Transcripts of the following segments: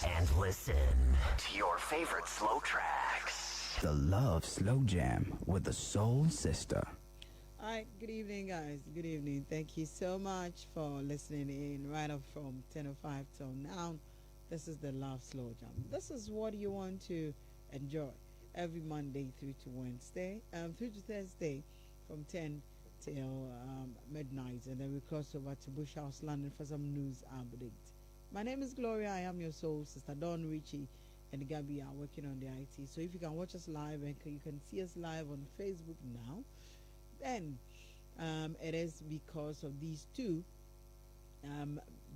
and listen to your favorite slow tracks. The Luv Slow Jam with the Soul Sister. All right, good evening, guys. Good evening. Thank you so much for listening in right up from 10:05 till now. This is the Luv Slow Jam. This is what you want to enjoy every Monday through to Wednesday, through to Thursday from 10 till midnight, and then we cross over to Bush House, London for some news update. My name is Gloria. I am your soul sister. Don Richie and Gabby are working on the IT. So if you can watch us live and you can see us live on Facebook now, then it is because of these two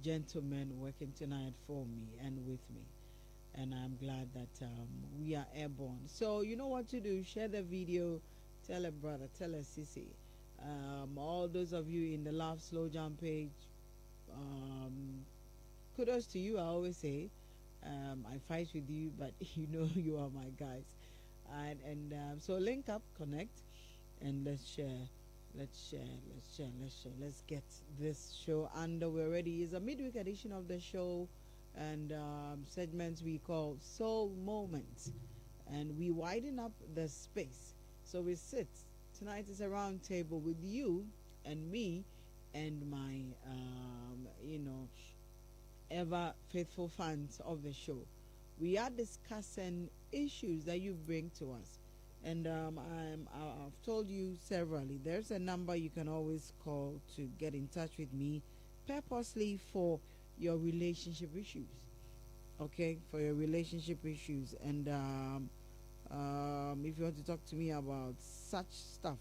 gentlemen working tonight for me and with me. And I'm glad that we are airborne. So you know what to do. Share the video. Tell a brother. Tell a sissy. All those of you in the Luv Slow Jam page, kudos to you. I always say I fight with you, but you know you are my guys. And so link up, connect, and let's share. Let's get this show underway already. It's a midweek edition of the show, and segments we call Soul Moments, and we widen up the space. So we sit tonight is a round table with you and me and my ever faithful fans of the show. We are discussing issues that you bring to us. And I've told you severally, there's a number you can always call to get in touch with me purposely for your relationship issues. Okay, for your relationship issues. And if you want to talk to me about such stuff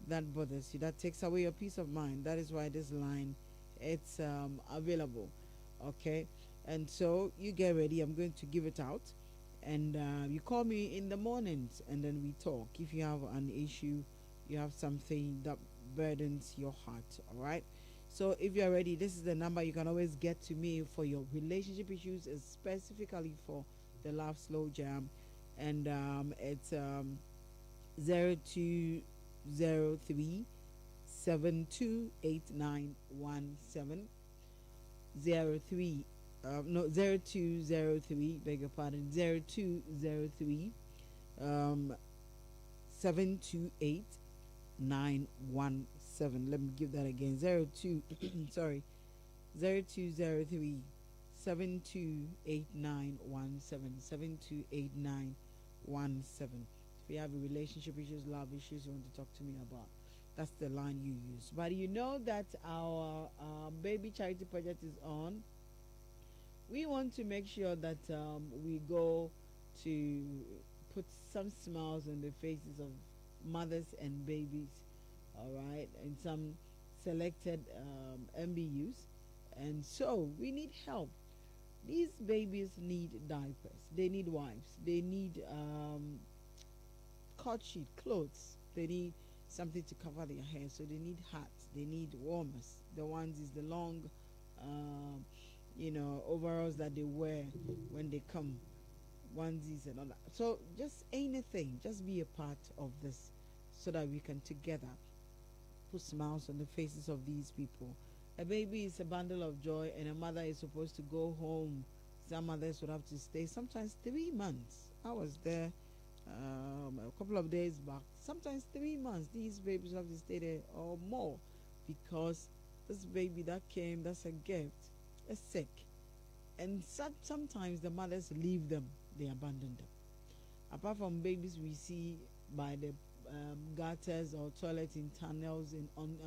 that bothers you, that takes away your peace of mind, that is why this line, it's available. Okay, and so you get ready. I'm going to give it out. And you call me in the mornings and then we talk. If you have an issue, you have something that burdens your heart, all right? So if you're ready, this is the number you can always get to me for your relationship issues, specifically for the Luv Slow Jam. And it's 0203 728917 0203, beg your pardon, 0203 728917. Let me give that again. 0203 728917 728917. If you have a relationship issues, love issues you want to talk to me about, that's the line you use. But you know that our baby charity project is on. We want to make sure that we go to put some smiles on the faces of mothers and babies, all right, and some selected MBUs. And so we need help. These babies need diapers. They need wipes. They need cut sheet, clothes. They need something to cover their hair. So they need hats. They need warmers. The ones is the long overalls that they wear when they come, onesies and all that. So just anything, just be a part of this so that we can together put smiles on the faces of these people. A baby is a bundle of joy, and a mother is supposed to go home. Some mothers would have to stay sometimes 3 months. I was there a couple of days back. Sometimes 3 months. These babies have to stay there or more, because this baby that came, that's a gift, is sick. And sometimes the mothers leave them, they abandon them. Apart from babies we see by the gutters or toilets in tunnels on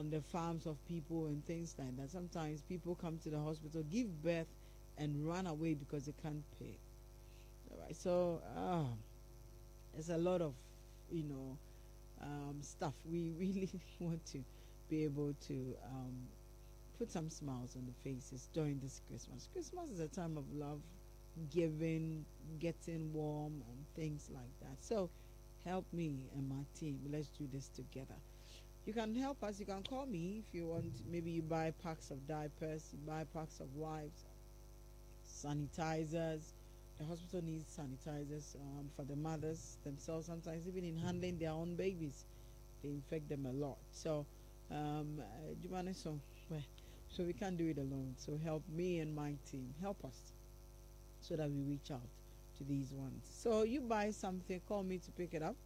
the farms of people and things like that. Sometimes people come to the hospital, give birth, and run away because they can't pay. All right, so there's a lot of stuff. We really want to be able to put some smiles on the faces during this Christmas. Christmas is a time of love, giving, getting warm, and things like that. So help me and my team. Let's do this together. You can help us. You can call me if you want. Maybe you buy packs of diapers, you buy packs of wipes, sanitizers. The hospital needs sanitizers for the mothers themselves. Sometimes even in handling their own babies, they infect them a lot. So so we can't do it alone. So help me and my team. Help us. so that we reach out to these ones. So you buy something, call me to pick it up.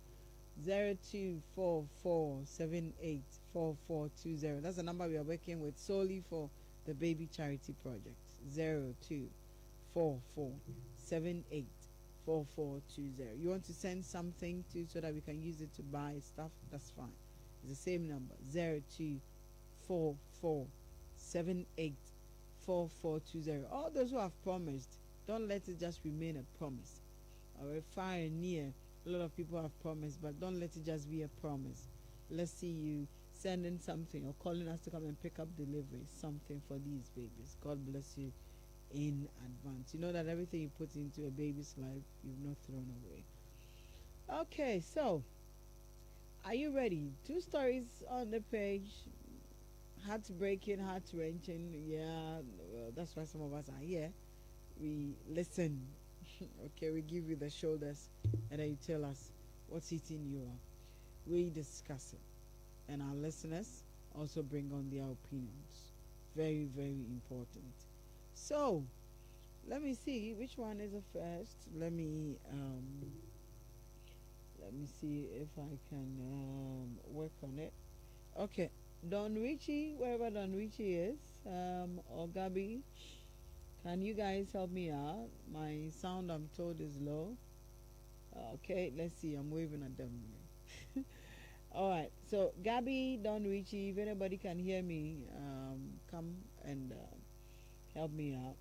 0244784420. That's the number we are working with solely for the baby charity project. 0244784420. You want to send something to so that we can use it to buy stuff? That's fine. It's the same number. 0244784420. All those who have promised, don't let it just remain a promise. Or far and near. A lot of people have promised, but don't let it just be a promise. Let's see you sending something or calling us to come and pick up delivery, something for these babies. God bless you in advance. You know that everything you put into a baby's life, you've not thrown away. Okay, so are you ready? 2 stories on the page. Heartbreaking, heart-wrenching. Yeah, well, that's why some of us are here. We listen. Okay, we give you the shoulders and then you tell us what's eating you up. We discuss it. And our listeners also bring on their opinions. Very, very important. So, let me see which one is the first. Let me see if I can work on it. Okay, Don Richie, wherever Don Richie is, or Gabby, can you guys help me out? My sound, I'm told, is low. Okay, let's see. I'm waving at them. All right. So, Gabby, Don Richie, if anybody can hear me, come and help me out.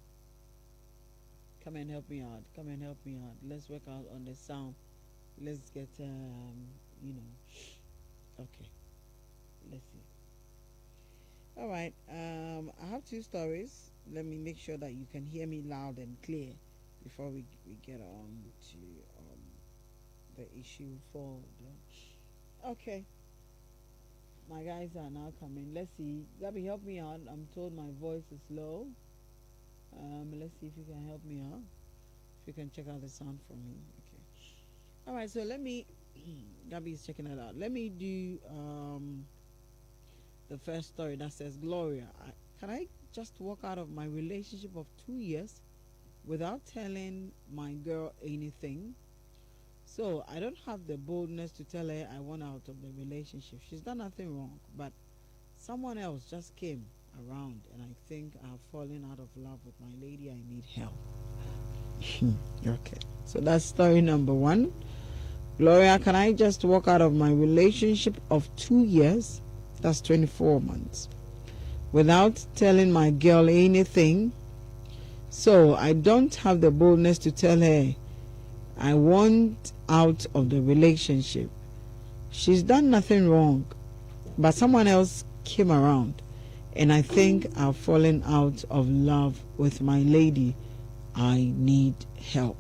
Come and help me out. Come and help me out. Let's work out on the sound. Let's get, okay. Let's see. All right. I have 2 stories. Let me make sure that you can hear me loud and clear before we get on to the issue for the... Okay. My guys are now coming. Let's see. Gabby, help me out. I'm told my voice is low. Let's see if you can help me out. If you can check out the sound for me. Okay. All right. So let me... Gabby is checking that out. Let me do the first story that says, Gloria, can I just walk out of my relationship of 2 years without telling my girl anything? So I don't have the boldness to tell her I want out of the relationship. She's done nothing wrong, but someone else just came around and I think I've fallen out of love with my lady. I need help. Okay, so that's story number 1. Gloria, can I just walk out of my relationship of 2 years, that's 24 months, without telling my girl anything? So I don't have the boldness to tell her I want out of the relationship. She's done nothing wrong, but someone else came around and I think I've fallen out of love with my lady. I need help.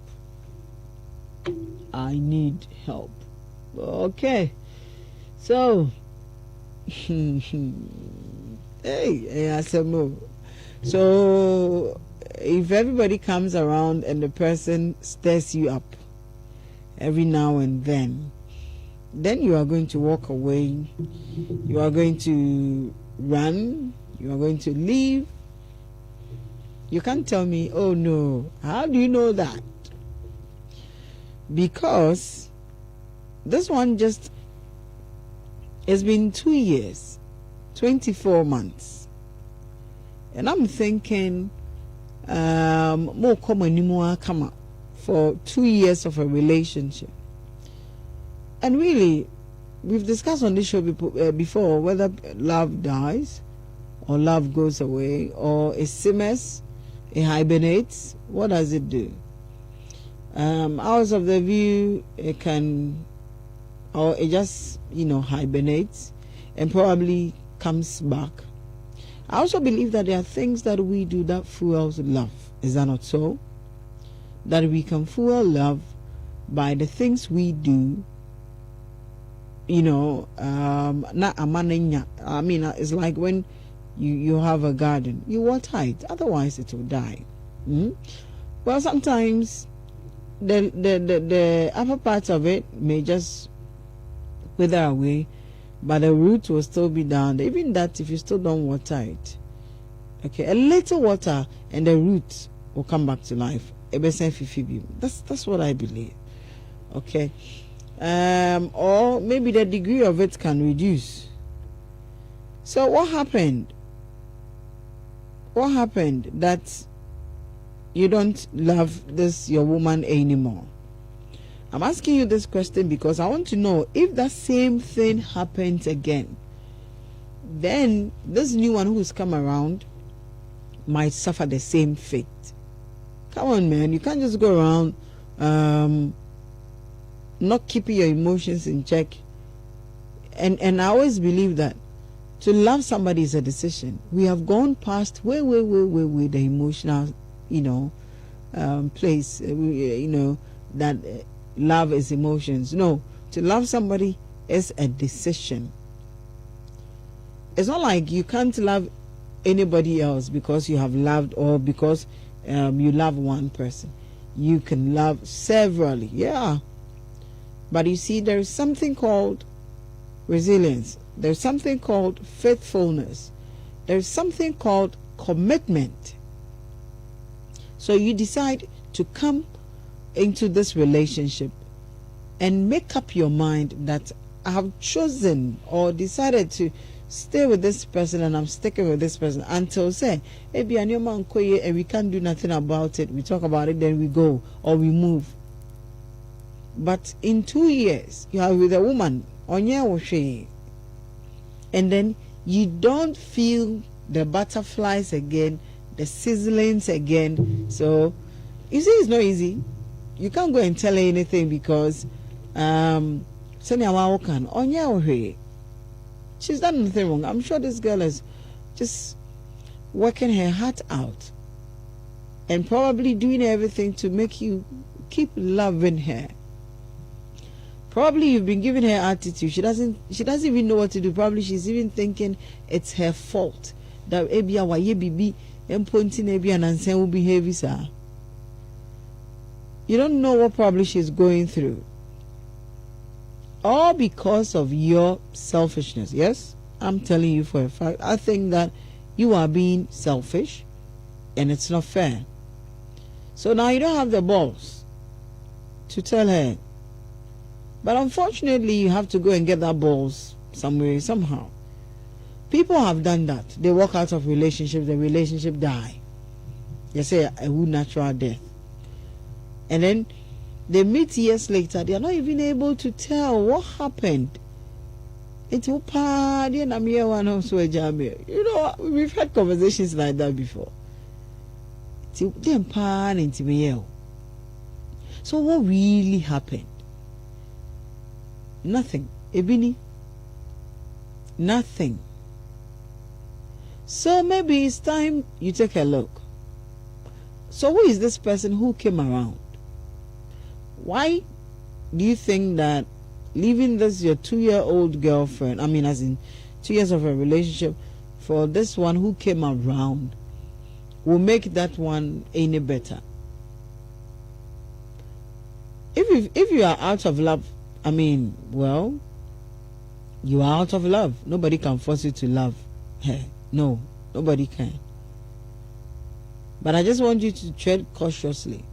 I need help. Okay. So hey, I said no. So if everybody comes around and the person stirs you up every now and then you are going to walk away. You are going to run. You are going to leave. You can't tell me, oh no. How do you know that? Because this one just, it's been 2 years, 24 months. And I'm thinking, more common anymore come up for 2 years of a relationship. And really, we've discussed on this show before whether love dies or love goes away or it simmers, it hibernates. What does it do? Hours of the view, it can, or it just, hibernates and probably comes back. I also believe that there are things that we do that fuels love. Is that not so? That we can fuel love by the things we do. Not a man. I mean, it's like when you have a garden, you water it, otherwise it will die. Well, sometimes the upper part of it may just wither away, but the root will still be down. Even that, if you still don't water it, okay, a little water and the root will come back to life. That's what I believe. Okay. Or maybe the degree of it can reduce. So what happened? What happened that you don't love your woman anymore? I'm asking you this question because I want to know if that same thing happens again, then this new one who's come around might suffer the same fate. Come on, man. You can't just go around not keeping your emotions in check. And I always believe that to love somebody is a decision. We have gone past way the emotional, place, that love is emotions. No, to love somebody is a decision. It's not like you can't love anybody else because you have loved or because you love one person. You can love severally, yeah. But you see, there is something called resilience. There's something called faithfulness. There's something called commitment. So you decide to come into this relationship and make up your mind that I have chosen or decided to stay with this person and I'm sticking with this person until say maybe a new man and we can't do nothing about it. We talk about it, then we go or we move. But in 2 years you are with a woman on your and then you don't feel the butterflies again, the sizzlings again. So you see, it's not easy. You can't go and tell her anything because she's done nothing wrong. I'm sure this girl is just working her heart out and probably doing everything to make you keep loving her. Probably you've been giving her attitude. She doesn't even know what to do. Probably she's even thinking it's her fault that ebia wa ye bibi emponti na ebia nansen will behave sir. You don't know what probably she's going through. All because of your selfishness. Yes, I'm telling you for a fact. I think that you are being selfish and it's not fair. So now you don't have the balls to tell her. But unfortunately, you have to go and get that balls somewhere, somehow. People have done that. They walk out of relationships, the relationship die. They say a natural death. And then they meet years later. They are not even able to tell what happened. We've had conversations like that before. So what really happened? Nothing. Ebini. Nothing. So maybe it's time you take a look. So who is this person who came around? Why do you think that leaving this your 2-year-old girlfriend, I mean as in 2 years of a relationship, for this one who came around will make that one any better? If you are out of love, I mean, well, you are out of love. Nobody can force you to love her. No, nobody can. But I just want you to tread cautiously.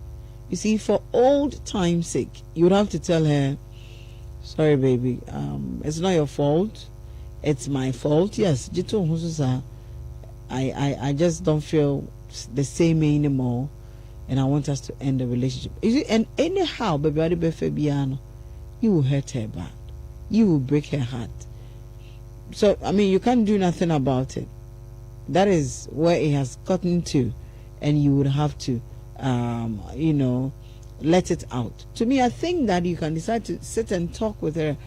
You see, for old time's sake, you would have to tell her, sorry, baby, it's not your fault. It's my fault. Yes, I just don't feel the same anymore, and I want us to end the relationship. You see, and anyhow, baby, you will hurt her bad. You will break her heart. So, I mean, you can't do nothing about it. That is where it has gotten to, and you would have to, let it out. To me, I think that you can decide to sit and talk with her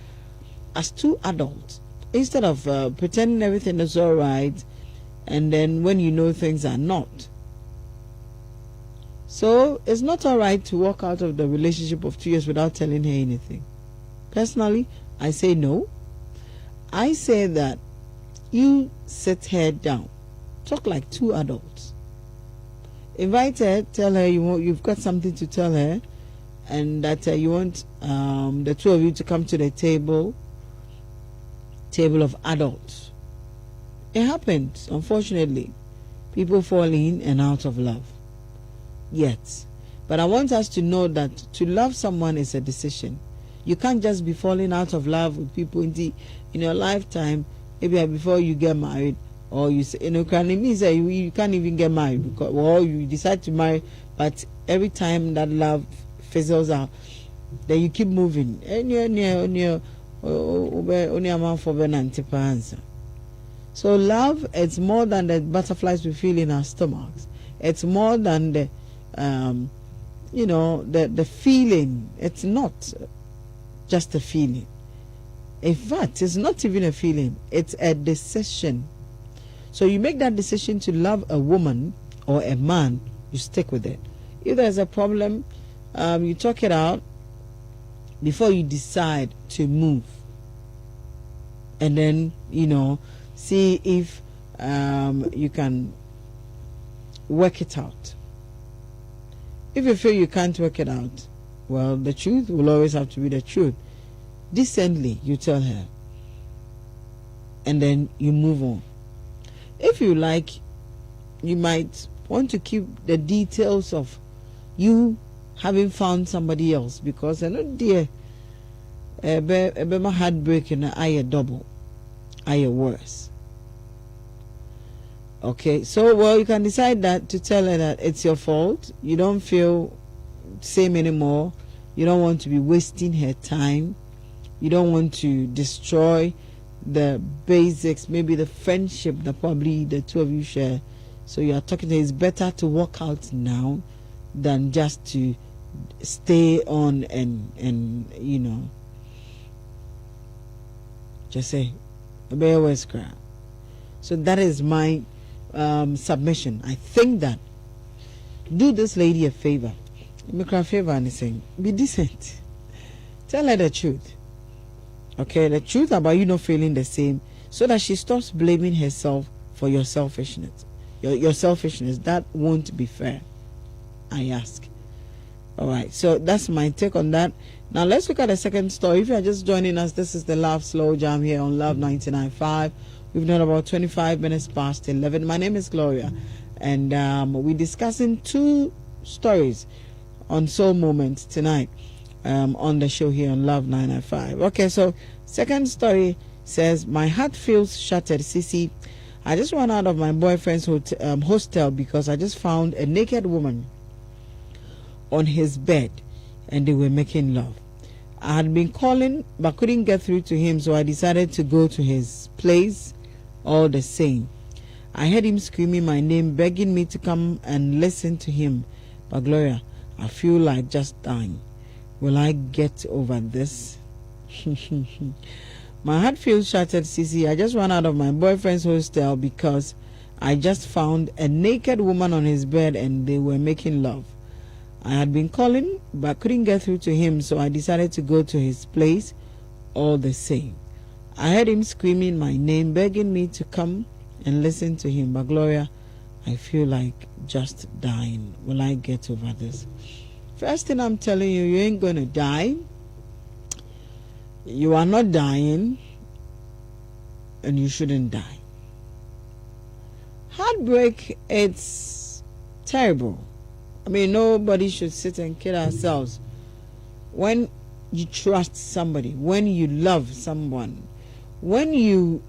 as two adults instead of pretending everything is all right, and then when you know things are not. So, it's not all right to walk out of the relationship of 2 years without telling her anything. Personally, I say no. I say that you sit her down, talk like two adults. Invite her, tell her you've got something to tell her, and that you want the two of you to come to the table of adults. It happens, unfortunately. People fall in and out of love. yet. But I want us to know that to love someone is a decision. You can't just be falling out of love with people in your lifetime, maybe before you get married, or you say, it means that you can't even get married, because, or you decide to marry, but every time that love fizzles out, then you keep moving. So love, it's more than the butterflies we feel in our stomachs. It's more than the the feeling. It's not just a feeling. In fact, it's not even a feeling. It's a decision. So you make that decision to love a woman or a man, you stick with it. If there's a problem, you talk it out before you decide to move. And then, see if you can work it out. If you feel you can't work it out, well, the truth will always have to be the truth. Decently, you tell her. And then you move on. If you like, you might want to keep the details of you having found somebody else, because I know, dear, my heartbreak and I double, I worse. Okay, so well, you can decide that to tell her that it's your fault. You don't feel same anymore. You don't want to be wasting her time. You don't want to destroy the basics, maybe the friendship that probably the two of you share. So you are talking to her. It's better to walk out now than just to stay on and just say, so that is my submission. I think that do this lady a favor. Make her a favor and saying, be decent. Tell her the truth. Okay, the truth about you not feeling the same, so that she stops blaming herself for your selfishness. Your selfishness, that won't be fair, I ask. All right, so that's my take on that. Now let's look at the second story. If you are just joining us, this is the Luv Slow Jam here on Love 99.5. We've done about 25 minutes past 11. My name is Gloria, and we're discussing two stories on Soul Moments tonight on the show here on Love 995. Okay, so second story says, my heart feels shattered, Sissy. I just ran out of my boyfriend's hostel because I just found a naked woman on his bed and they were making love. I had been calling but couldn't get through to him, so I decided to go to his place all the same. I heard him screaming my name, begging me to come and listen to him. But Gloria, I feel like just dying. Will I get over this? My heart feels shattered, Sissy. I just ran out of my boyfriend's hostel because I just found a naked woman on his bed and they were making love. I had been calling but couldn't get through to him, so I decided to go to his place all the same. I heard him screaming my name, begging me to come and listen to him. But Gloria, I feel like just dying. Will I get over this? First thing I'm telling you, you ain't gonna die. You are not dying, and you shouldn't die. Heartbreak, it's terrible. I mean, nobody should sit and kill ourselves. When you trust somebody, when you love someone, when you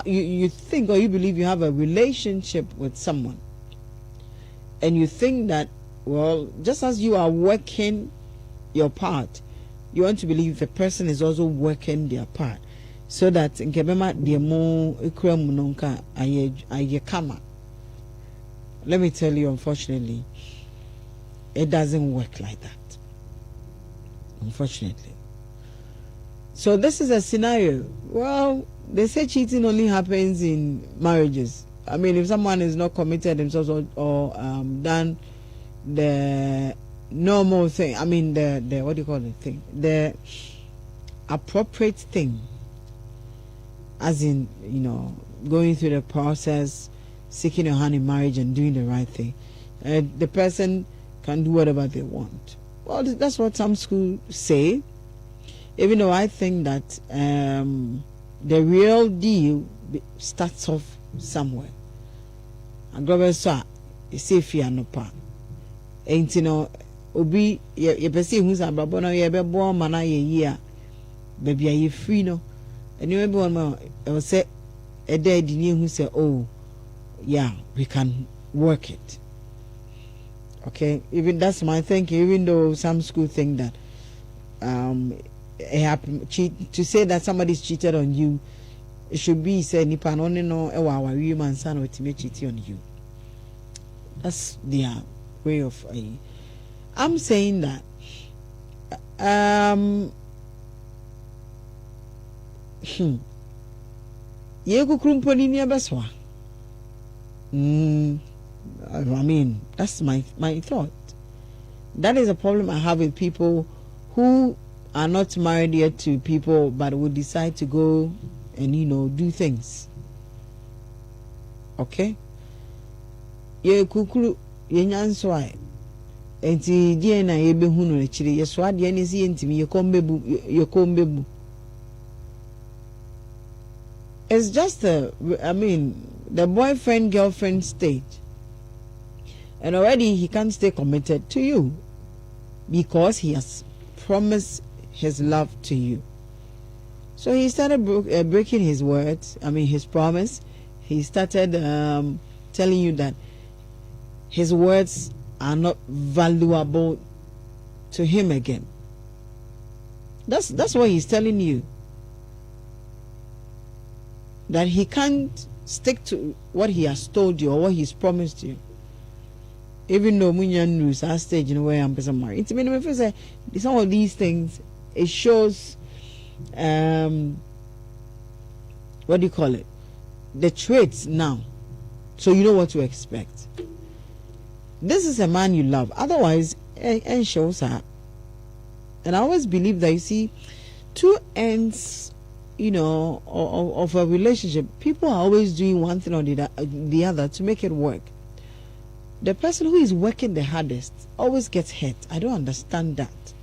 you think or you believe you have a relationship with someone, and you think that, well, just as you are working your part, you want to believe the person is also working their part, so that in kebema diemo ikremunonka ayekama. Let me tell you, unfortunately, it doesn't work like that. Unfortunately. So this is a scenario. Well, they say cheating only happens in marriages. I mean, if someone is not committed themselves or done the normal thing, I mean the what do you call it thing? The appropriate thing. As in, going through the process, seeking your hand in marriage and doing the right thing. The person can do whatever they want. Well, that's what some schools say. Even though I think that the real deal starts off somewhere. agrobe so a esefi anopa enti no obi ye pese hu sa brabo no ye bebo ma na ye yi a baby ye free no eni we be on ma e say e dey di ni hu say oh yeah we can work it. Okay, even that's my thinking, even though some school think that it happen to say that somebody's cheated on you, it should be said nipa no no e wa we man san o time cheat on you. That's their way of I'm saying that ye kukrumpo ni abaswa. I mean, that's my thought. That is a problem I have with people who are not married yet to people but would decide to go and do things. Okay? Ye kukuru ye nyanswa enti die na ye behu no chiri ye so ade ne si entimi ye kombebu. It's just the boyfriend girlfriend stage. And already he can't stay committed to you because he has promised his love to you. So he started breaking his words, his promise. He started telling you that his words are not valuable to him again. That's what he's telling you. That he can't stick to what he has told you or what he's promised you. Even though Munyan news our stage in where I'm married. It's mean if say some of these things it shows what do you call it? The traits now. So you know what to expect. This is a man you love. Otherwise, and shows up. And I always believe that you see two ends, of a relationship. People are always doing one thing or the other to make it work. The person who is working the hardest always gets hurt. I don't understand that.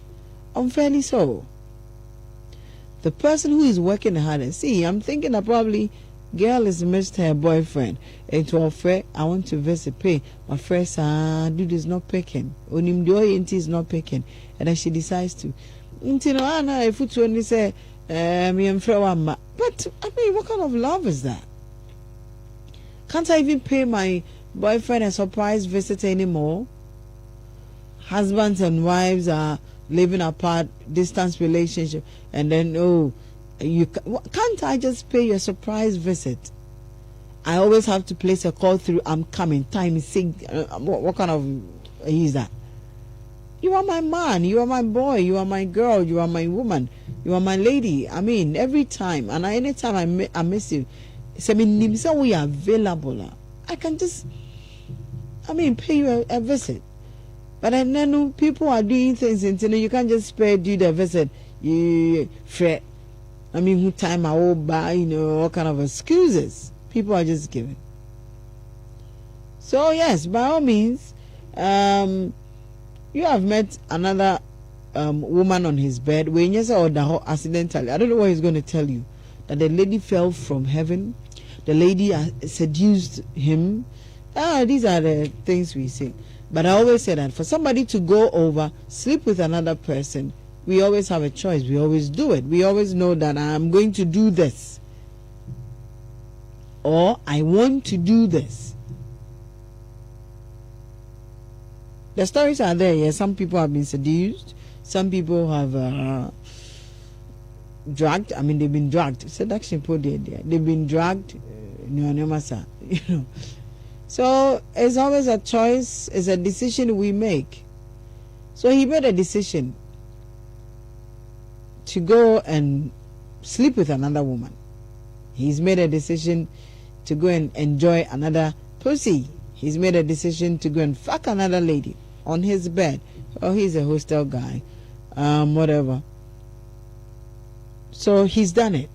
Unfairly so. The person who is working the hardest. See, I'm thinking that probably girl has missed her boyfriend. And to her friend, I want to visit pay. My friend said, dude is not picking. Onimdo is not picking. And then she decides to. If it's only say, but what kind of love is that? Can't I even pay my boyfriend a surprise visit anymore? Husbands and wives are living apart, distance relationship, and then can't I just pay you a surprise visit? I always have to place a call through. I'm coming. Time is sync. What kind of is that? You are my man. You are my boy. You are my girl. You are my woman. You are my lady. Every time and anytime I miss you. So we are available. I can just pay you a visit. But then people are doing things until you can't just do the visit. You fret. Who time I will buy, all kind of excuses people are just giving. So yes, by all means, you have met another woman on his bed. When you say accidentally, I don't know what he's going to tell you. That the lady fell from heaven. The lady seduced him. These are the things we say. But I always say that for somebody to go over, sleep with another person, we always have a choice. We always do it. We always know that I'm going to do this. Or I want to do this. The stories are there. Yes, some people have been seduced. Some people have dragged. They've been dragged. Seduction put there. They've been dragged. So it's always a choice. It's a decision we make. So he made a decision to go and sleep with another woman. He's made a decision to go and enjoy another pussy. He's made a decision to go and fuck another lady on his bed. Oh, he's a hostel guy. Whatever. So he's done it.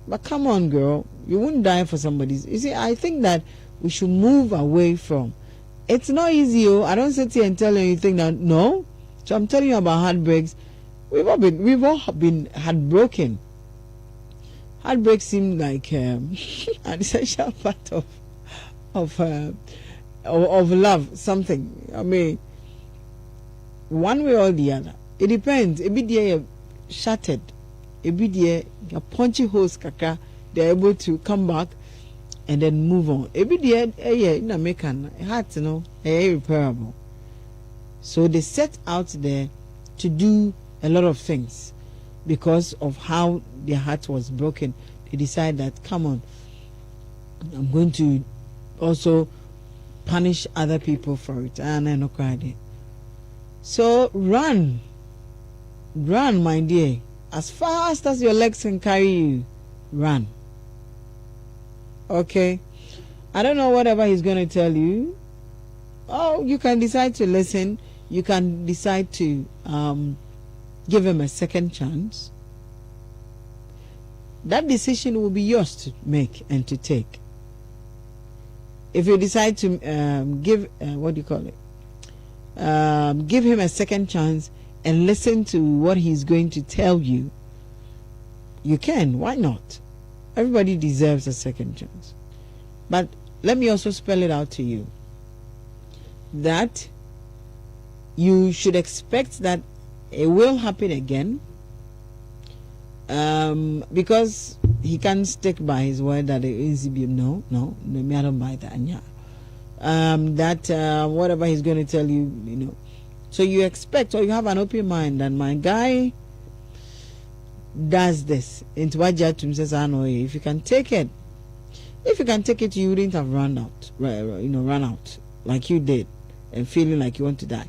But come on, girl. You wouldn't die for somebody. You see, I think that we should move away from. It's not easy. I don't sit here and tell you anything that no. So I'm telling you about heartbreaks. We've all been heartbroken. Heartbreak seemed like an essential part of love, something. I mean, one way or the other. It depends. A bit there shattered, a bit there a punchy holes kaka. They're able to come back and then move on. A bit there, in American heart, irreparable. So they set out there to do a lot of things because of how their heart was broken. They decide that, come on, I'm going to also punish other people for it. And I know cried. So run, my dear, as fast as your legs can carry you. Run. Okay, I don't know whatever he's going to tell you. Oh, you can decide to listen. You can decide to give him a second chance. That decision will be yours to make and to take. If you decide to give give him a second chance and listen to what he's going to tell you, you can. Why not? Everybody deserves a second chance. But let me also spell it out to you that you should expect that it will happen again, because he can't stick by his word that it is no, I don't buy that. That whatever he's going to tell you, so you expect, or you have an open mind that my guy does this. Into what Jatum says, I know if you can take it, you wouldn't have run out like you did and feeling like you want to die,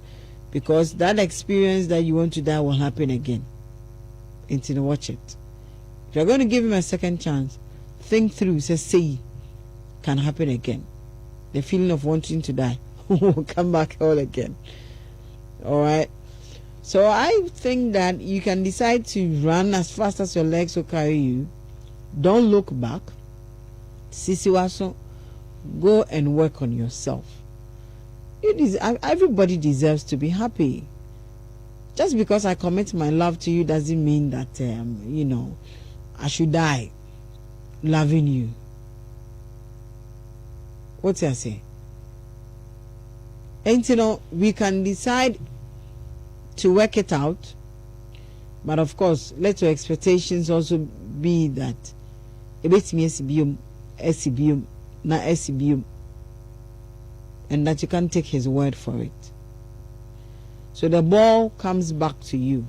because that experience that you want to die will happen again. Into watch it. If you're going to give him a second chance, think through. Say can happen again. The feeling of wanting to die will come back all again. All right. So I think that you can decide to run as fast as your legs will carry you. Don't look back. Sisiwaso, go and work on yourself. Everybody deserves to be happy. Just because I commit my love to you doesn't mean that I should die loving you. What's I say? And we can decide to work it out, but of course, let your expectations also be that and that you can take his word for it. So the ball comes back to you.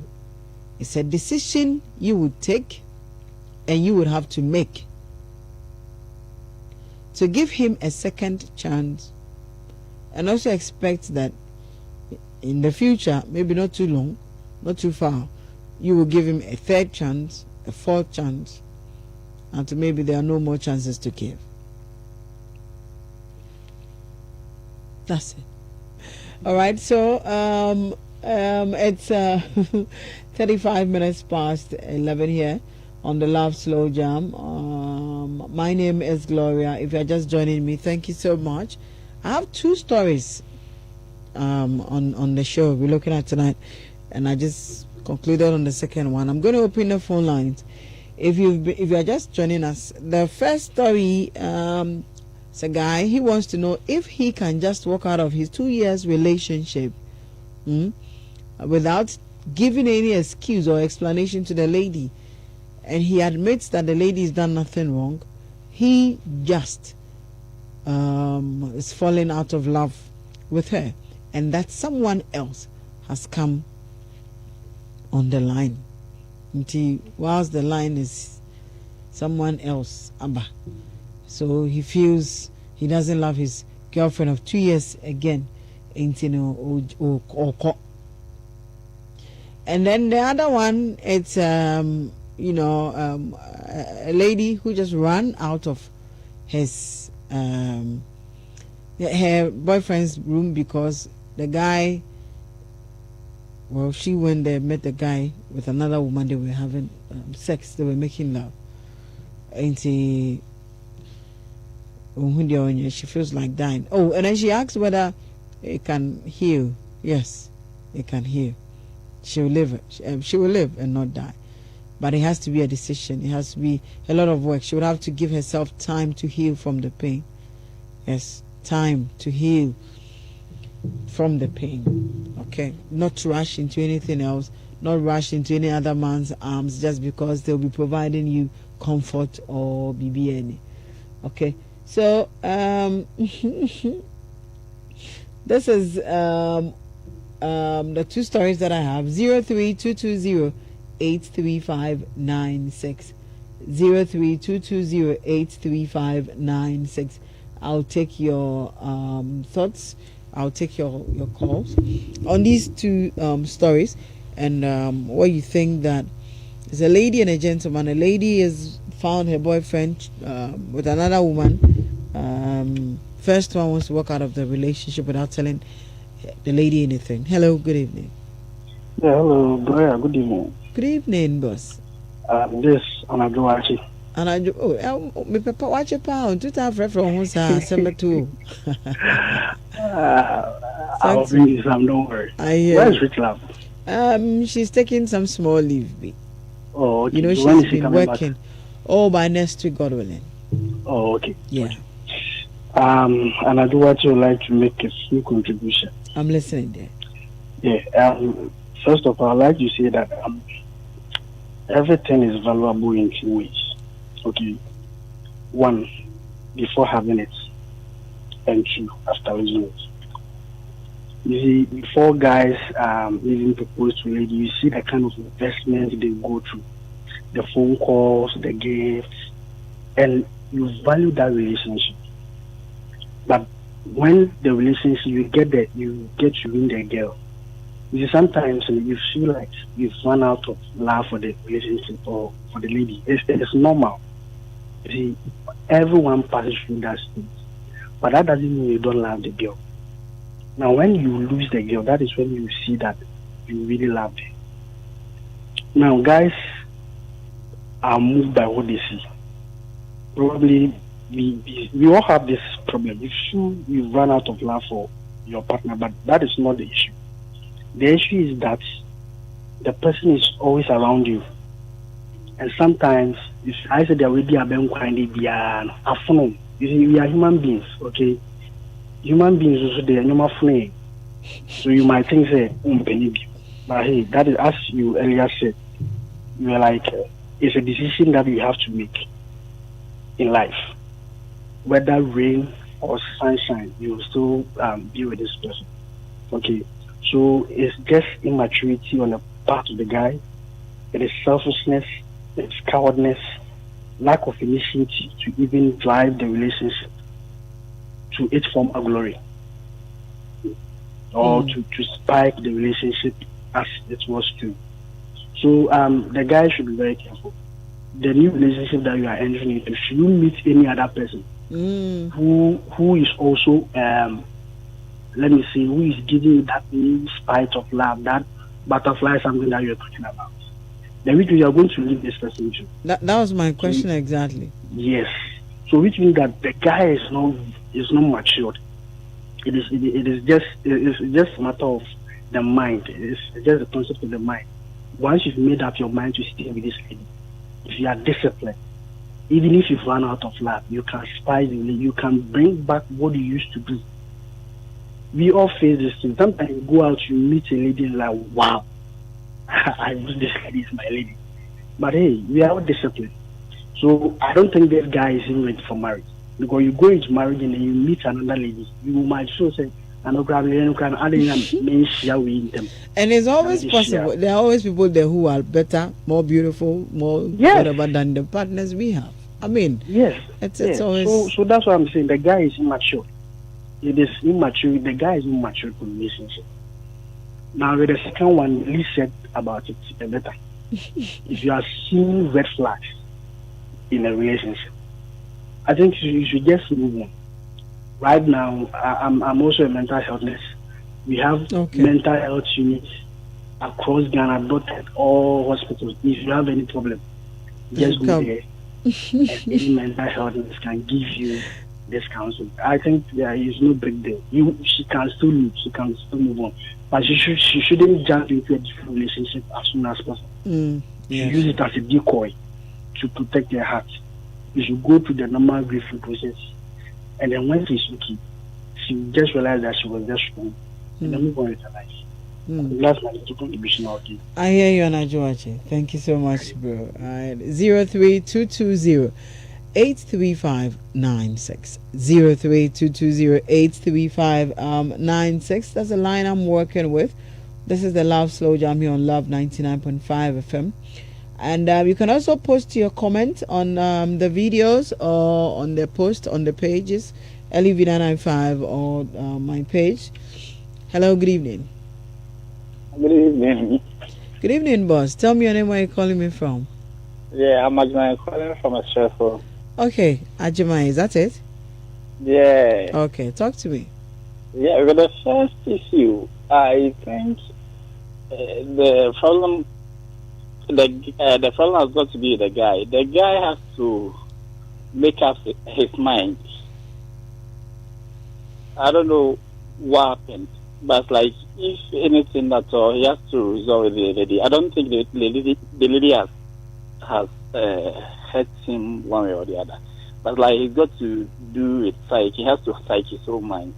It's a decision you would take and you would have to make to give him a second chance, and also expect that in the future, maybe not too long, not too far, you will give him a third chance, a fourth chance, until maybe there are no more chances to give. That's it. All right, so it's 35 minutes past 11 here on the Luv Slow Jam. My name is Gloria. If you're just joining me, thank you so much. I have two stories on the show we're looking at tonight, and I just concluded on the second one. I'm going to open the phone lines. If you're just joining us, the first story, it's a guy. He wants to know if he can just walk out of his 2 years relationship without giving any excuse or explanation to the lady, and he admits that the lady has done nothing wrong. He just is falling out of love with her, and that someone else has come on the line. Until whilst the line is someone else, Abba. So he feels he doesn't love his girlfriend of 2 years again. And then the other one, it's a lady who just ran out of his her boyfriend's room because the guy, well, she went there, met the guy with another woman. They were having sex. They were making love. And she feels like dying. Oh, and then she asks whether it can heal. Yes, it can heal. She will live. She will live and not die. But it has to be a decision. It has to be a lot of work. She would have to give herself time to heal from the pain. Yes, time to heal from the pain. Okay, not rush into anything else, not rush into any other man's arms just because they'll be providing you comfort or BBN. Okay, so this is the two stories that I have. 03220-83596. 03220-83596. I'll take your thoughts. I'll take your calls on these two stories, and what you think that is a lady and a gentleman. A lady has found her boyfriend with another woman. First one wants to walk out of the relationship without telling the lady anything. Hello, good evening. Yeah, hello, Gloria. Good evening. Good evening, boss. This Anaduachi. And I me papa watch a pound. To have from who's summer too. I'll bring you some. Don't worry. Where's Rich Love? She's taking some small leave. Oh, okay. You know, So she's been working. Back? Oh, by next week, God willing. Oh, okay. Yeah. Okay. Anaduachi would like to make a few contribution. I'm listening there. Yeah. First of all, I'd like to say that everything is valuable in two ways. Okay. One, before having it, and two, after losing it. You see, before guys even propose to lady, you see the kind of investment they go through, the phone calls, the gifts, and you value that relationship. But when the relationship you get to win the girl, you see, sometimes you feel like you've run out of love for the relationship or for the lady. It's normal. You see, everyone passes through that stage, but that doesn't mean you don't love the girl. Now, when you lose the girl, that is when you see that you really love her. Now, guys are moved by what they see. Probably we all have this problem. You run out of love for your partner, but that is not the issue. The issue is that the person is always around you, and sometimes I said there will be a you see, we are human beings, okay? Human beings also they are normal free. So you might think say but hey, that is as you earlier said, you are like it's a decision that you have to make in life. Whether rain or sunshine, you will still be with this person. Okay. So it's just immaturity on the part of the guy. It is selfishness, it's cowardness, lack of initiative to even drive the relationship to its former glory, or to spike the relationship as it was to. So the guy should be very careful. The new relationship that you are entering into, should you meet any other person who is also let me see, who is giving you that new spite of love, that butterfly, something that you're talking about, then which means you are going to leave this person too. That was my question exactly. Yes. So which means that the guy is not matured. It is just a matter of the mind. It's just the concept of the mind. Once you've made up your mind to stay with this lady, if you are disciplined, even if you've run out of love, you can spice the lady, you can bring back what you used to be. We all face this thing. Sometimes you go out, you meet a lady and like, wow, I wish this lady is my lady. But hey, we are all disciplined. So I don't think this guy is even ready for marriage. Because you go into marriage and then you meet another lady, you might so say, and it's always possible. There are always people there who are better, more beautiful, more whatever than the partners we have. I mean, it's always. So that's what I'm saying. The guy is immature. It is immature. The guy is immature for relationship. Now, with the second one, Lee said about it better. If you are seeing red flags in a relationship, I think you should just move on. Right now, I'm also a mental health nurse. We have mental health units across Ghana, not at all hospitals. If you have any problem, just go there. And any mental health nurse can give you this counsel. I think it's no big deal. She can still live, she can still move on. But she shouldn't jump into a different relationship as soon as possible. She use it as a decoy to protect her heart. You should go through the normal grieving process. And then when she's okay, she just realized that she was just wrong. And then move on with her life. That's my little contribution. Okay. I hear you, Anajuache. Thank you so much, bro. 03220 83596 03220 That's the line I'm working with. This is the Luv Slow Jam here on Love 99.5 FM. And you can also post your comment on the videos or on the post on the pages, LUV995 or my page. Hello, good evening. Good evening. Good evening, boss. Tell me your name, where you're calling me from. Yeah, I'm Ajman calling from a stressful. Okay, Ajima, is that it? Yeah. Okay, talk to me. Yeah, with the first issue, I think the problem has got to be the guy. The guy has to make up his mind. I don't know what happened, but like if anything at all, he has to resolve with the lady. I don't think the lady has hurt him one way or the other. But like he's got to do it psych. He has to psych his own mind.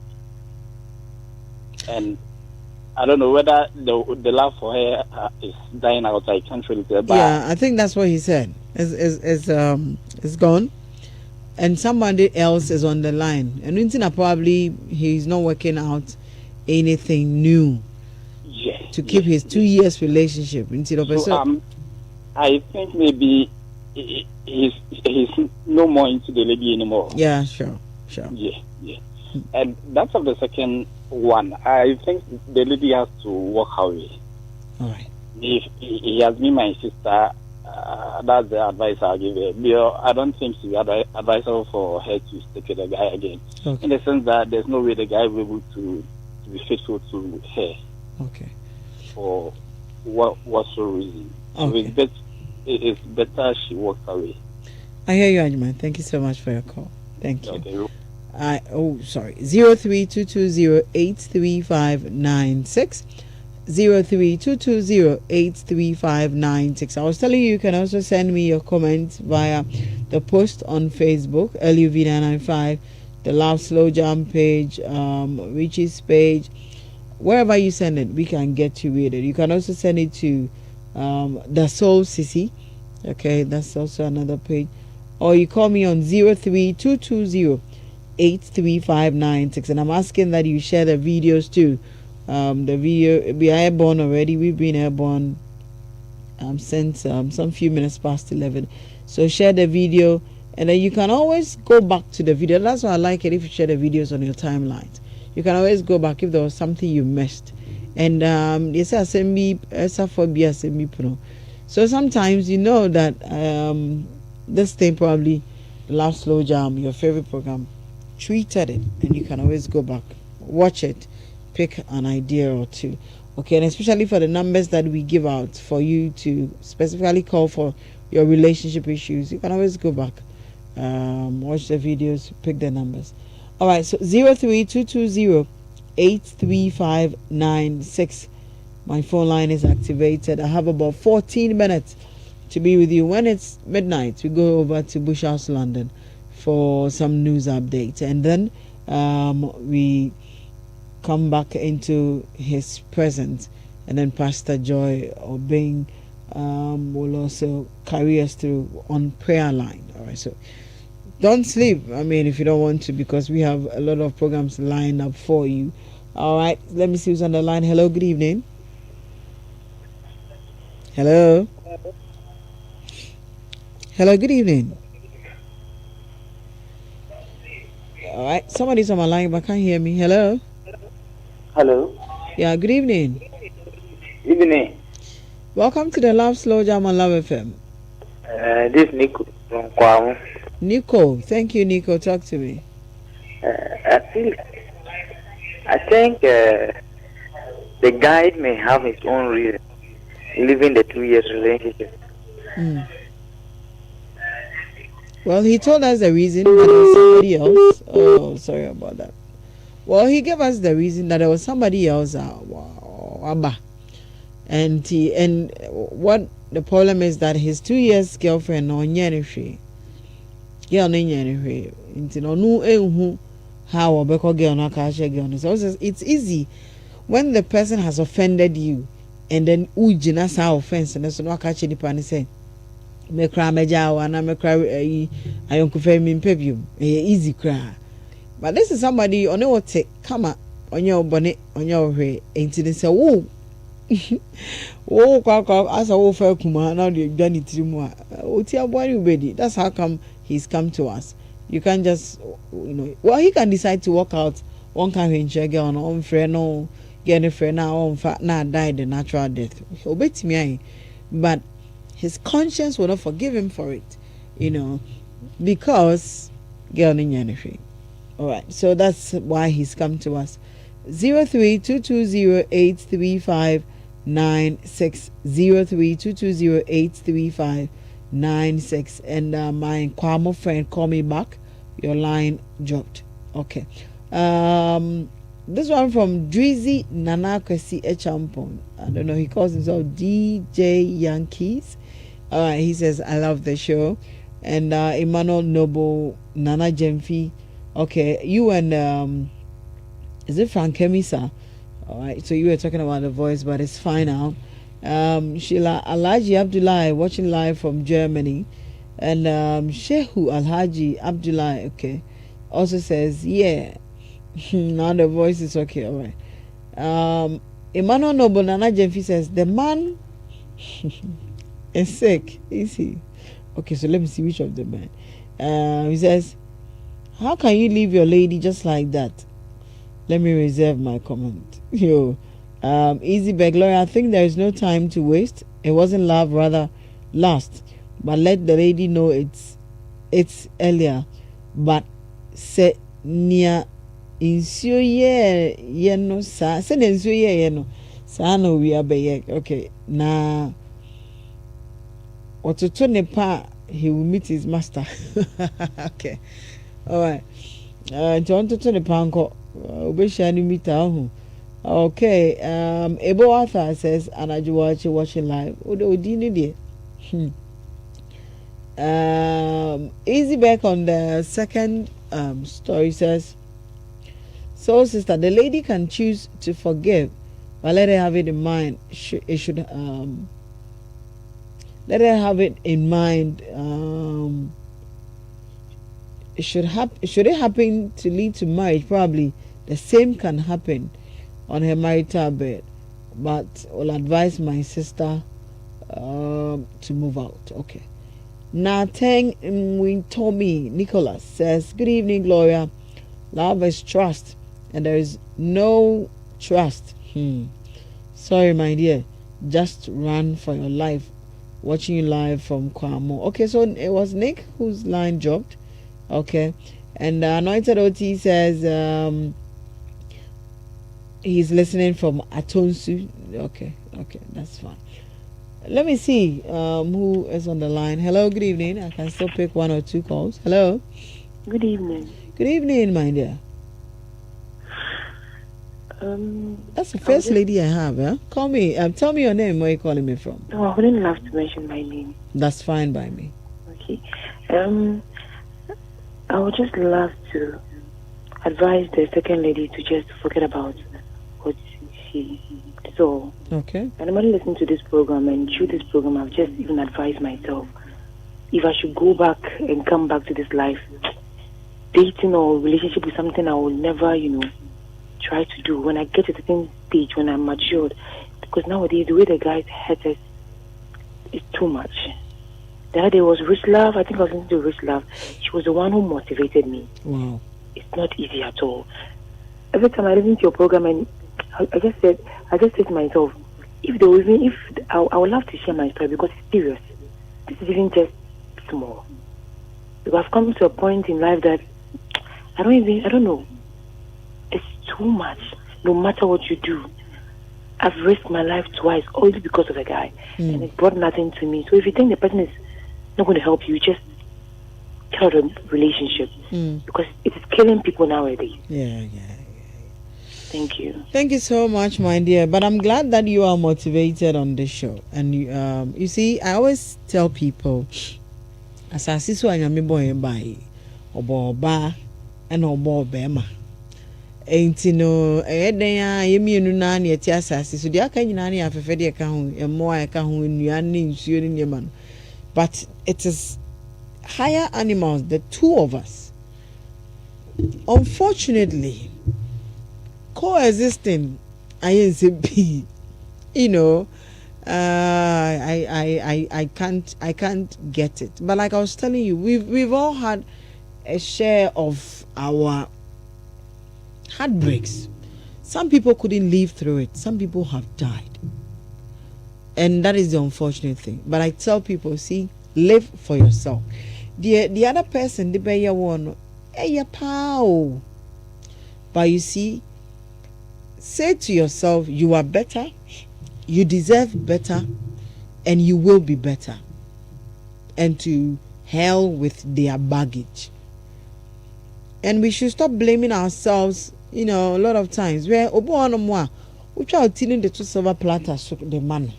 And I don't know whether the love for her is dying out. I can't really tell. Yeah, I think that's what he said. It's gone, and somebody else is on the line. And probably he's not working out anything new. Yeah. To keep his 2 years relationship. So, I think maybe he's no more into the lady anymore. Yeah, sure. Yeah. And that's of the second one. I think the lady has to walk away. All right. If he has been my sister, that's the advice I'll give her. I don't think it's advisable for her to stick with the guy again. Okay. In the sense that there's no way the guy will be able to be faithful to her. Okay. For what so reason? Okay. So it's better she walks away. I hear you, Ajman. Thank you so much for your call. Thank you. Okay. 03220 03220 I was telling you can also send me your comments via the post on Facebook, LUV995, the Luv Slow Jam page, Richie's page. Wherever you send it, we can get to read it. You can also send it to the Soul Sissy. Okay, that's also another page. Or you call me on 03220 83596, and I'm asking that you share the videos too. The video, we are airborne already. We've been airborne since some few minutes past 11. So share the video, and then you can always go back to the video. That's why I like it if you share the videos on your timelines. You can always go back if there was something you missed. And they say so sometimes you know that this thing probably Luv Slow Jam, your favorite program, tweeted it, and you can always go back, watch it, pick an idea or two. Okay, and especially for the numbers that we give out for you to specifically call for your relationship issues, you can always go back, watch the videos, pick the numbers. All right, so 03220 83596. My phone line is activated. I have about 14 minutes to be with you. When it's midnight, we go over to Bush House, London, for some news update, and then we come back into his presence, and then Pastor Joy Obeng will also carry us through on prayer line. All right, so don't sleep. I mean, if you don't want to, because we have a lot of programs lined up for you. All right, let me see who's on the line. Hello, good evening. Hello, good evening. All right, somebody's on my line but can't hear me. Hello. Yeah, good evening. Evening. Welcome to the Luv Slow Jam on Love FM. This is Nico from Kwame. Nico, thank you, Nico. Talk to me. I think the guy may have his own reason living the 2 years relationship. Well, he told us the reason that there was somebody else. Oh, sorry about that. Well, he gave us the reason that there was somebody else. And what the problem is that his 2 years girlfriend no nyanehwe. Girl no nyanehwe. Nti no nu how obeko girl no ka share girl no. So it's easy when the person has offended you and then ujina sa offense and so no ka che nipa ne say me kra meja wa na me kra ayonku fe mi mpebiem easy kra. But this is somebody on what take kama onye obone onye ohwe enti ne say wo wo kwa asa wo fa kuma na de dwani tirimu a oti abwari ubedi. That's how come he's come to us. You can't just, well, he can decide to walk out one kind of girl on friend no get a friend now on fat now die the natural death. He'll bet me, but his conscience will not forgive him for it, because girl in anything. All right, so that's why he's come to us. 0322083596 0322083596 and my Kwamo friend call me back. Your line dropped. Okay. This one from Drizzy Nanakwesi Echampon. I don't know. He calls himself DJ Yankees. All right. He says I love the show. And Emmanuel Noble Nana Jemfi. Okay, you and is it Frank Kemisa? All right. So you were talking about the voice, but it's fine now. Sheila Alhaji Abdullah watching live from Germany, and Shehu Alhaji Abdullah also says yeah. Now the voice is okay. All right. Emmanuel Noble Nana Jemfi says the man is sick. Is he? Okay, so let me see which of the men. He says, how can you leave your lady just like that? Let me reserve my comment. Easy beg lawyer, I think there is no time to waste. It wasn't love, rather lust. But let the lady know it's earlier. But se near insure ye no sa se insure ye no sa no we are okay na ototo ne pa he will meet his master. Okay, all right. Ototo ne pa nko obesha ni meet ahu. Okay, Ebo Arthur says Anajuwachi watching live. Odi Easy back on the second story says, so sister, the lady can choose to forgive, but let her have it in mind. Let her have it in mind. Should it happen to lead to marriage, probably the same can happen on her marital bed, but will advise my sister to move out. Okay. Nateng Wintomi Nicholas says, good evening, Gloria. Love is trust, and there is no trust. Sorry, my dear. Just run for your life. Watching you live from Kwamo. Okay, so it was Nick whose line dropped. Okay. And Anointed OT says he's listening from Atonsu. Okay, that's fine. Let me see who is on the line. Hello, good evening. I can still pick one or two calls. Hello. Good evening. Good evening, my dear. That's the first lady I have, huh? Call me. Tell me your name. Where are you calling me from? No, I wouldn't love to mention my name. That's fine by me. Okay. I would just love to advise the second lady to just forget about what she saw. Okay. I normally listen to this program, and through this program, I've just even advised myself if I should go back and come back to this life, dating or relationship with something I will never, try to do when I get to a certain stage when I'm matured. Because nowadays, the way the guys hurt us is too much. The other day was Rich Love. I think I was listening to Rich Love. She was the one who motivated me. Wow. It's not easy at all. Every time I listen to your program, and I just said to myself, I would love to share my story because it's serious. This is even just small. Because I've come to a point in life that I don't know. It's too much. No matter what you do, I've risked my life twice only because of a guy, and it brought nothing to me. So if you think the person is not going to help you, just cut out a relationship because it is killing people nowadays. Yeah. Thank you. Thank you so much, my dear. But I'm glad that you are motivated on this show. And you see, I always tell people, as I see so I am boy by oba and oba bema. enti no den a yemienu na na eti asase so de aka nyina na afefe de ka ho emo a ka ho nnua ne nsuo ne nyema no but it is higher animals, the two of us, unfortunately coexisting. I you know, I can't get it. But like I was telling you, we've all had a share of our heartbreaks. Some people couldn't live through it. Some people have died, and that is the unfortunate thing. But I tell people, see, live for yourself. The other person, the better one, pow. But you see, say to yourself, you are better, you deserve better, and you will be better. And to hell with their baggage. And we should stop blaming ourselves. You know, a lot of times where we try to tell the two silver platters the man.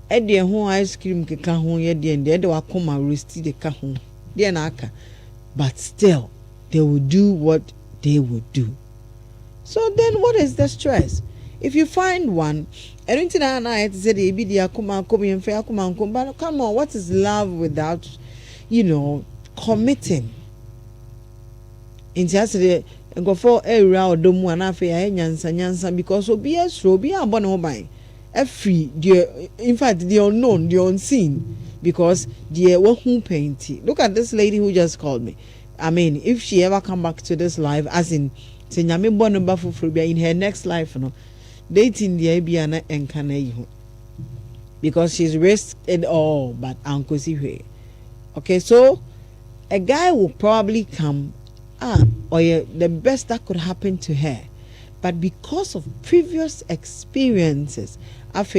Ede ho ice cream keka ho ye de ende ede wakoma roasty de ka ho de na aka, but still they will do what they will do. So then what is the stress? If you find one, anything I say the be the akuma komi mfe akuma nkomba, come on, what is love without, you know, committing? Into asede go for area odomu anafe ya nyansa because obi esro obi abon ho ban. Every in fact the unknown, the unseen, because the who painting. Look at this lady who just called me. I mean, if she ever come back to this life, as in in her next life, dating the Abiana and Kane, because she's risked it all, but Uncle see. Okay, so a guy will probably come, or the best that could happen to her. But because of previous experiences, after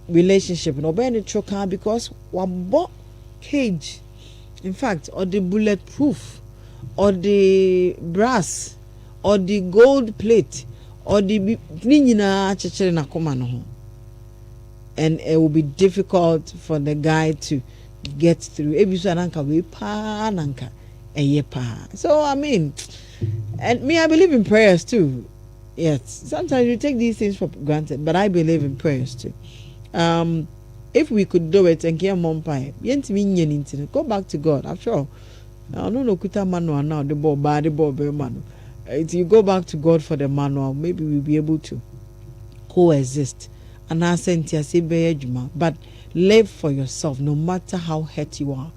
relationship, no be choker because wabo cage, in fact, or the bulletproof, or the brass, or the gold plate, or the ninyina chechere na koma no ho, and it will be difficult for the guy to get through. Ebiso ananka we pa nanka eye pa. So I mean, and me, I believe in prayers too. Yes, sometimes you take these things for granted, but I believe in prayers too. If we could do it and get mom pie, go back to God. After all, I don't know kuta manual now, the ball bad, the ball very manual. If you go back to God for the manual, maybe we'll be able to coexist. And I sent you say but live for yourself, no matter how hurt you are.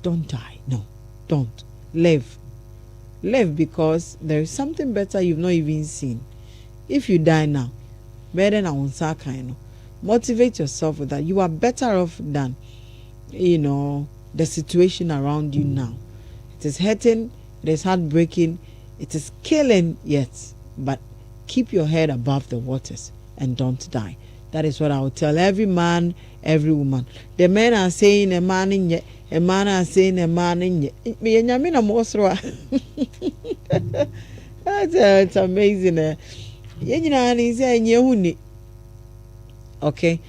Don't die. No, don't. Live. Live, because there is something better you've not even seen. If you die now, better than kind. Motivate yourself with that. You are better off than, you know, the situation around you now. It is hurting, it is heartbreaking, it is killing, yes, but keep your head above the waters and don't die. That is what I will tell every man, every woman. The men are saying a man in yet, a man are saying a man in yet. It's amazing. Okay,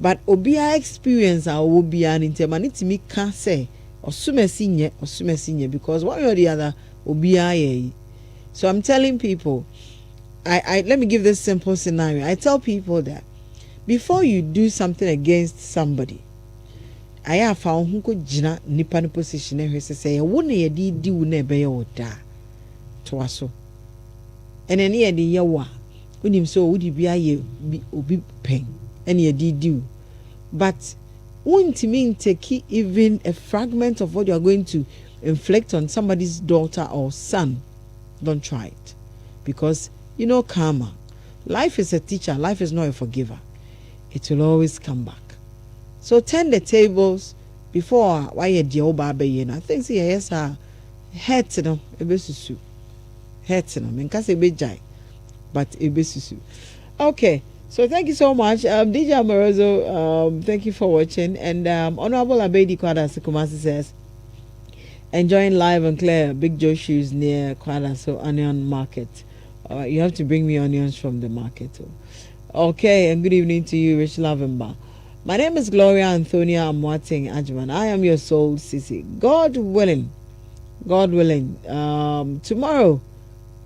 but obia experience our obia intermanity me can say or sumesinye because one or the other obia. So I'm telling people, I let me give this simple scenario. I tell people that before you do something against somebody, I have found who could jina nipa no position and say wona ye di wona be ye oda to aso and any ye di yawa unim so wodi bia ye obi pen and ye di but won't mean take even a fragment of what you are going to inflict on somebody's daughter or son. Don't try it, because you know karma. Life is a teacher, life is not a forgiver. It will always come back. So turn the tables before why you deal baby. I think see yes hurt no ebesusu hurt no menkase bejai but ebesusu. Okay, so thank you so much, DJ Amoroso. Thank you for watching, and Honorable Abedi Kwada Kumasi says enjoying live and clear Big Joe shoes near Kwada, so onion market. You have to bring me onions from the market. Okay, and good evening to you, Rich Lavemba. My name is Gloria Antonia Amwating Ajman. I am your soul sissy. God willing, tomorrow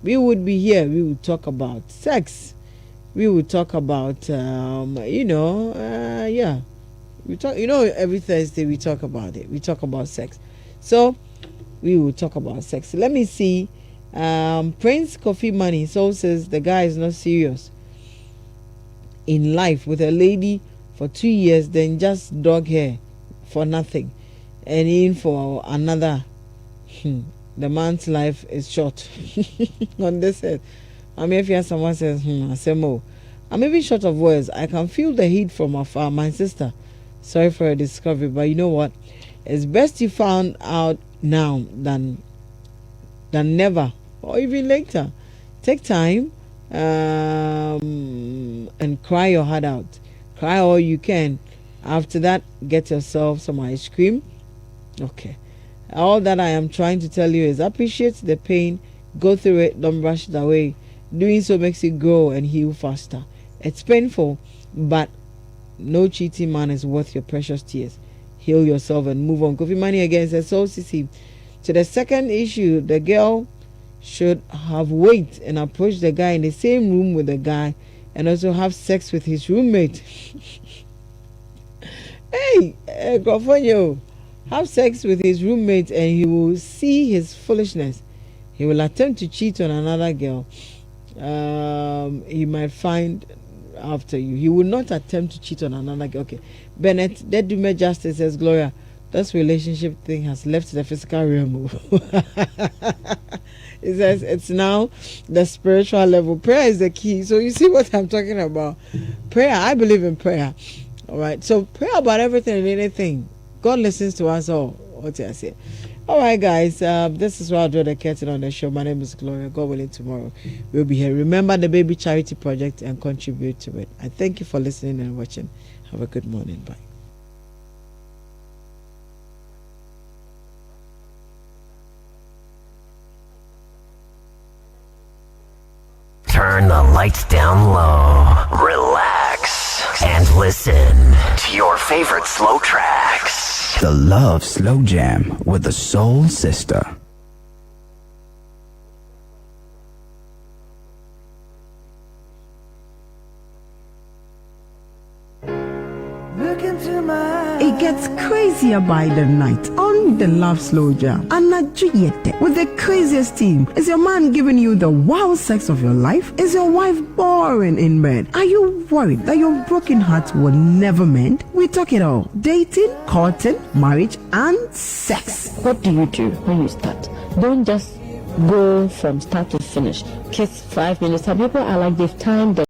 we would be here. We would talk about sex. We would talk about, yeah. We talk, every Thursday we talk about it. We talk about sex. So we will talk about sex. Let me see. Prince Coffee Money so says the guy is not serious in life with a lady for 2 years, then just dog her for nothing and in for another. The man's life is short. On this head. I mean, if you have someone says, I say more. I'm even short of words. I can feel the heat from afar. My sister, sorry for a discovery, but you know what? It's best you found out now than never, or even later. Take time and cry your heart out. Cry all you can. After that, get yourself some ice cream. Okay. All that I am trying to tell you is appreciate the pain, go through it, don't brush it away. Doing so makes you grow and heal faster. It's painful, but no cheating man is worth your precious tears. Heal yourself and move on. Coffee Money again says, so CC. To the second issue, the girl should have waited and approached the guy in the same room with the guy and also have sex with his roommate. Hey, Gofonyo. Have sex with his roommate and he will see his foolishness. He will attempt to cheat on another girl. He might find after you. He will not attempt to cheat on another girl. Okay. Bennett, that do me justice says, Gloria, this relationship thing has left the physical realm. It says it's now the spiritual level. Prayer is the key. So you see what I'm talking about. Prayer, I believe in prayer. All right. So pray about everything and anything. God listens to us all. What did I say? All right, guys. This is where I'll draw the curtain on the show. My name is Gloria. God willing, tomorrow we'll be here. Remember the Baby Charity Project and contribute to it. I thank you for listening and watching. Have a good morning. Bye. Turn the lights down low. Relax. And listen to your favorite slow tracks. The Luv Slow Jam with the Soul Sister. It gets crazier by the night on the Luv Slow Jam. With the craziest team. Is your man giving you the wild sex of your life? Is your wife boring in bed? Are you worried that your broken heart will never mend? We talk it all. Dating, courting, marriage, and sex. What do you do when you start? Don't just go from start to finish. Kiss 5 minutes. Some people are like they've timed